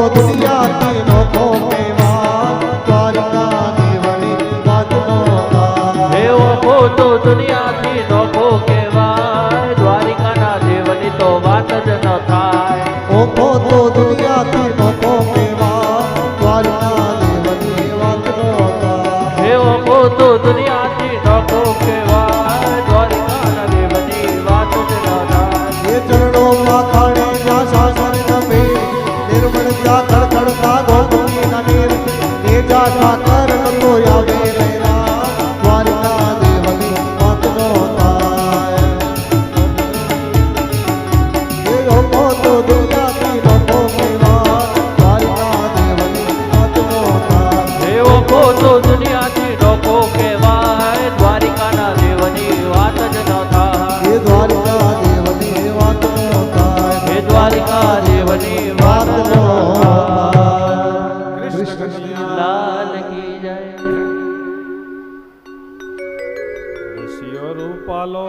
દુનિયાથી નોખો કહેવાય દ્વારકા દેવની વાત નો થાય હે ઓખો તો દુનિયાથી નોખો કહેવાય દ્વારિકાના દેવની તો વાત જ ન થાય ઓખો તો દુનિયાથી નોખો કહેવાય દ્વારકા દેવની વાત નો થાય હે ઓખો તો દુનિયાથી નોખો કહેવાય દ્વારિકાના દેવની વાત જ ન થાય એ ચરણોમાં ખાણે જ્યાં શાસન નભે નિર્મળ જ્યાં ખડખડતા ગોધુની નીર એ જાતા કરણ તો આવે રહેલા દ્વારકા દેવની વાત નો થાય એ લોકો તો દુનિયાથી લોકો કહેવાય દ્વારકા દેવની વાત નો થાય હે ઓખો તો દુનિયાથી નોખો કહેવાય દ્વારિકાના દેવની વાત જ ન થાય એ દ્વારકા દેવની વાત નો થાય હે દ્વારિકા દેવની વાત વાત જ નો ન થાય થાય કૃષ્ણ લાલ કી જય ઋષિયો રૂપાલો